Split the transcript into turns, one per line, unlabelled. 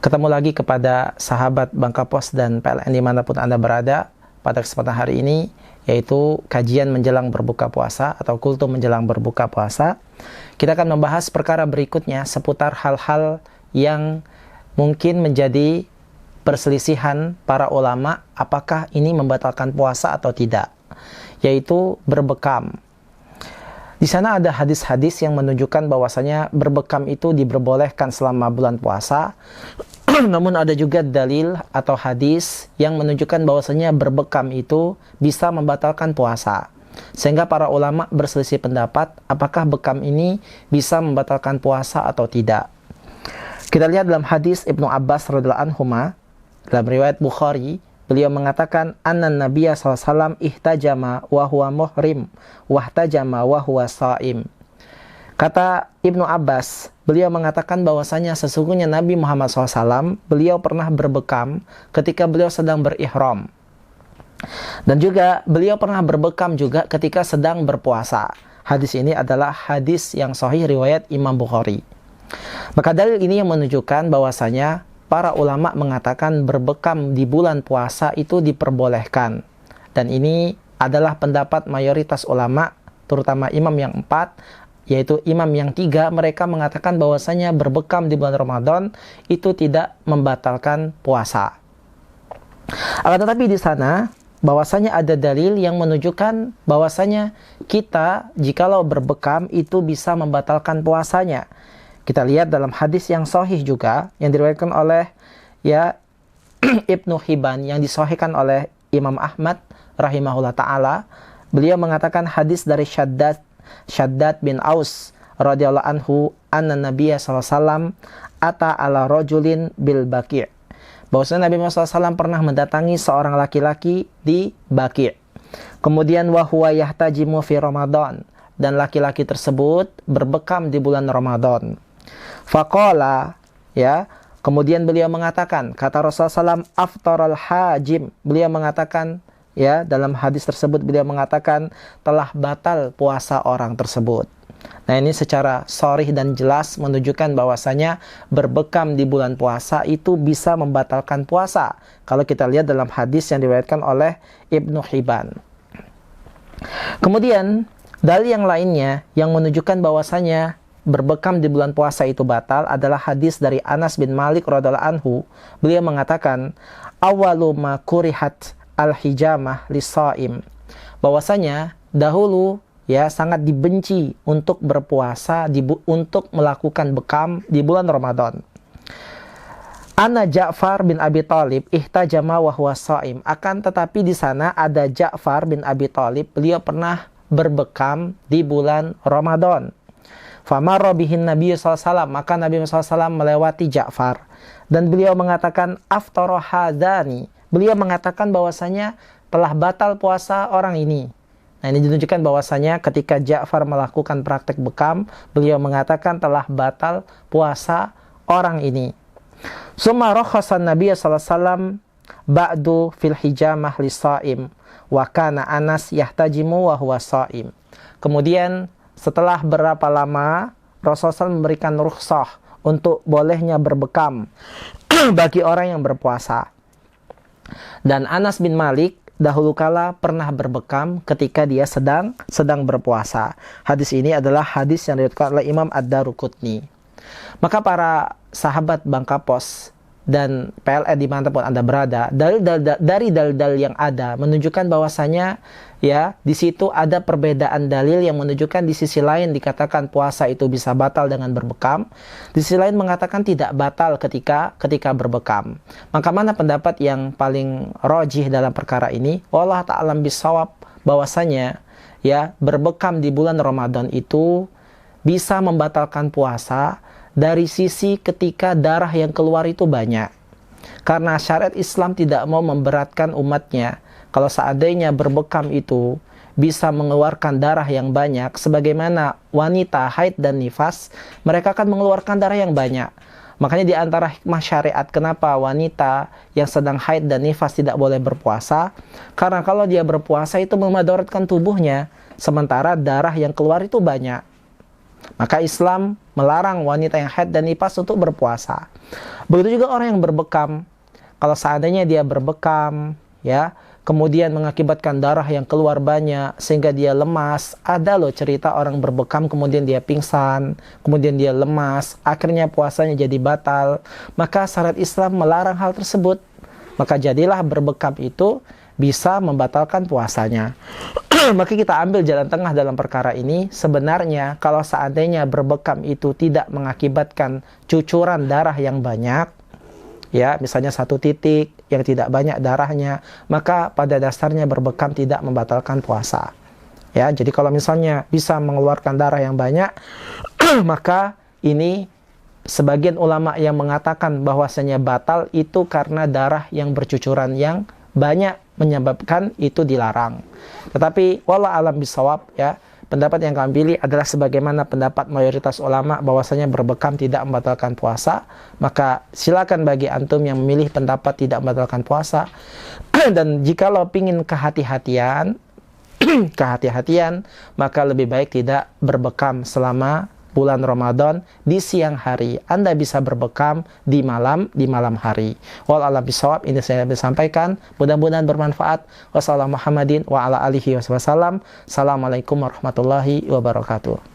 Ketemu lagi kepada sahabat Bangka Pos dan PLN dimanapun Anda berada pada kesempatan hari ini, yaitu kajian menjelang berbuka puasa atau kultum menjelang berbuka puasa. Kita akan membahas perkara berikutnya seputar hal-hal yang mungkin menjadi perselisihan para ulama, apakah ini membatalkan puasa atau tidak, yaitu berbekam. Di sana ada hadis-hadis yang menunjukkan bahwasanya berbekam itu diperbolehkan selama bulan puasa. Namun ada juga dalil atau hadis yang menunjukkan bahwasanya berbekam itu bisa membatalkan puasa. Sehingga para ulama berselisih pendapat apakah bekam ini bisa membatalkan puasa atau tidak. Kita lihat dalam hadis Ibnu Abbas radhiyallahu anhuma, dalam riwayat Bukhari, beliau mengatakan anna Nabiya SAW ihtajama wa huwa muhrim wahtajama wa huwa shaim. Kata Ibnu Abbas, beliau mengatakan bahwasanya sesungguhnya Nabi Muhammad SAW, beliau pernah berbekam ketika beliau sedang berihram. Dan juga beliau pernah berbekam juga ketika sedang berpuasa. Hadis ini adalah hadis yang sahih riwayat Imam Bukhari. Maka dalil ini yang menunjukkan bahwasanya para ulama mengatakan berbekam di bulan puasa itu diperbolehkan. Dan ini adalah pendapat mayoritas ulama, terutama imam yang 4, yaitu imam yang 3, mereka mengatakan bahwasanya berbekam di bulan Ramadan itu tidak membatalkan puasa. Akan tetapi di sana bahwasanya ada dalil yang menunjukkan bahwasanya kita jikalau berbekam itu bisa membatalkan puasanya. Kita lihat dalam hadis yang sahih juga yang diriwayatkan oleh Ibnu Hibban, yang disahihkan oleh Imam Ahmad rahimahullah ta'ala. Beliau mengatakan hadis dari Shaddad bin Aus radhiyallahu anhu anna Nabiya SAW ata ala rajulin bil Baqi'. Bahwasanya Nabi Muhammad SAW pernah mendatangi seorang laki-laki di Baqi'. Kemudian wa huwa yahtajimu fi Ramadan, dan laki-laki tersebut berbekam di bulan Ramadan. Faqala, kemudian beliau mengatakan, kata Rasulullah SAW, aftaral hajim. Beliau mengatakan, dalam hadis tersebut beliau mengatakan telah batal puasa orang tersebut. Nah, ini secara sharih dan jelas menunjukkan bahwasanya berbekam di bulan puasa itu bisa membatalkan puasa. Kalau kita lihat dalam hadis yang diriwayatkan oleh Ibnu Hibban. Kemudian dalil yang lainnya yang menunjukkan bahwasanya berbekam di bulan puasa itu batal adalah hadis dari Anas bin Malik radhiyallahu anhu. Beliau mengatakan, awalu ma kurihat al-hijamah lisaim. Bahwasanya dahulu sangat dibenci untuk berpuasa, untuk melakukan bekam di bulan Ramadan. Ana Ja'far bin Abi Thalib ihtajama wa huwa shaim. Akan tetapi di sana ada Ja'far bin Abi Thalib, beliau pernah berbekam di bulan Ramadan. Famarra bihin Nabi SAW, maka Nabi SAW melewati Ja'far dan beliau mengatakan aftara hadani. Beliau mengatakan bahwasanya telah batal puasa orang ini. Nah, ini menunjukkan bahwasanya ketika Ja'far melakukan praktek bekam, beliau mengatakan telah batal puasa orang ini. Summa rakhasan Nabi sallallahu alaihi wasallam ba'du fil hijamah lisaim wa kana Anas yahtajimu wa huwa shaim. Kemudian setelah berapa lama Rasulullah SAW memberikan rukhsah untuk bolehnya berbekam bagi orang yang berpuasa. Dan Anas bin Malik dahulu kala pernah berbekam ketika dia sedang berpuasa. Hadis ini adalah hadis yang diriwayatkan oleh Imam Ad-Daruqutni. Maka para sahabat Bangka Pos dan PLN dimanapun Anda berada, dari dalil-dalil yang ada menunjukkan bahwasanya di situ ada perbedaan dalil yang menunjukkan di sisi lain dikatakan puasa itu bisa batal dengan berbekam, di sisi lain mengatakan tidak batal ketika berbekam. Maka mana pendapat yang paling rajih dalam perkara ini? Wallahu ta'ala bisawab, bahwasanya berbekam di bulan Ramadan itu bisa membatalkan puasa dari sisi ketika darah yang keluar itu banyak. Karena syariat Islam tidak mau memberatkan umatnya. Kalau seandainya berbekam itu bisa mengeluarkan darah yang banyak, sebagaimana wanita haid dan nifas, mereka akan mengeluarkan darah yang banyak. Makanya di antara hikmah syariat kenapa wanita yang sedang haid dan nifas tidak boleh berpuasa, karena kalau dia berpuasa itu memadaratkan tubuhnya, sementara darah yang keluar itu banyak. Maka Islam melarang wanita yang haid dan nifas untuk berpuasa. Begitu juga orang yang berbekam. Kalau seandainya dia berbekam, ya, kemudian mengakibatkan darah yang keluar banyak sehingga dia lemas. Ada loh cerita orang berbekam kemudian dia pingsan, kemudian dia lemas, akhirnya puasanya jadi batal. Maka syariat Islam melarang hal tersebut. Maka jadilah berbekam itu bisa membatalkan puasanya. Maka kita ambil jalan tengah dalam perkara ini. Sebenarnya kalau seandainya berbekam itu tidak mengakibatkan cucuran darah yang banyak, ya, misalnya 1 titik yang tidak banyak darahnya, maka pada dasarnya berbekam tidak membatalkan puasa. Ya, jadi kalau misalnya bisa mengeluarkan darah yang banyak, maka ini sebagian ulama yang mengatakan bahwasanya batal itu karena darah yang bercucuran yang banyak menyebabkan itu dilarang. Tetapi wallah alam bisawab, ya, pendapat yang kami pilih adalah sebagaimana pendapat mayoritas ulama bahwasanya berbekam tidak membatalkan puasa. Maka silakan bagi antum yang memilih pendapat tidak membatalkan puasa. Dan jikalau pingin kehati-hatian, maka lebih baik tidak berbekam selama bulan Ramadan di siang hari. Anda bisa berbekam di malam hari. Wal a'lam bishawab, ini saya sampaikan. Mudah-mudahan bermanfaat. Wassalamualaikum warahmatullahi wabarakatuh.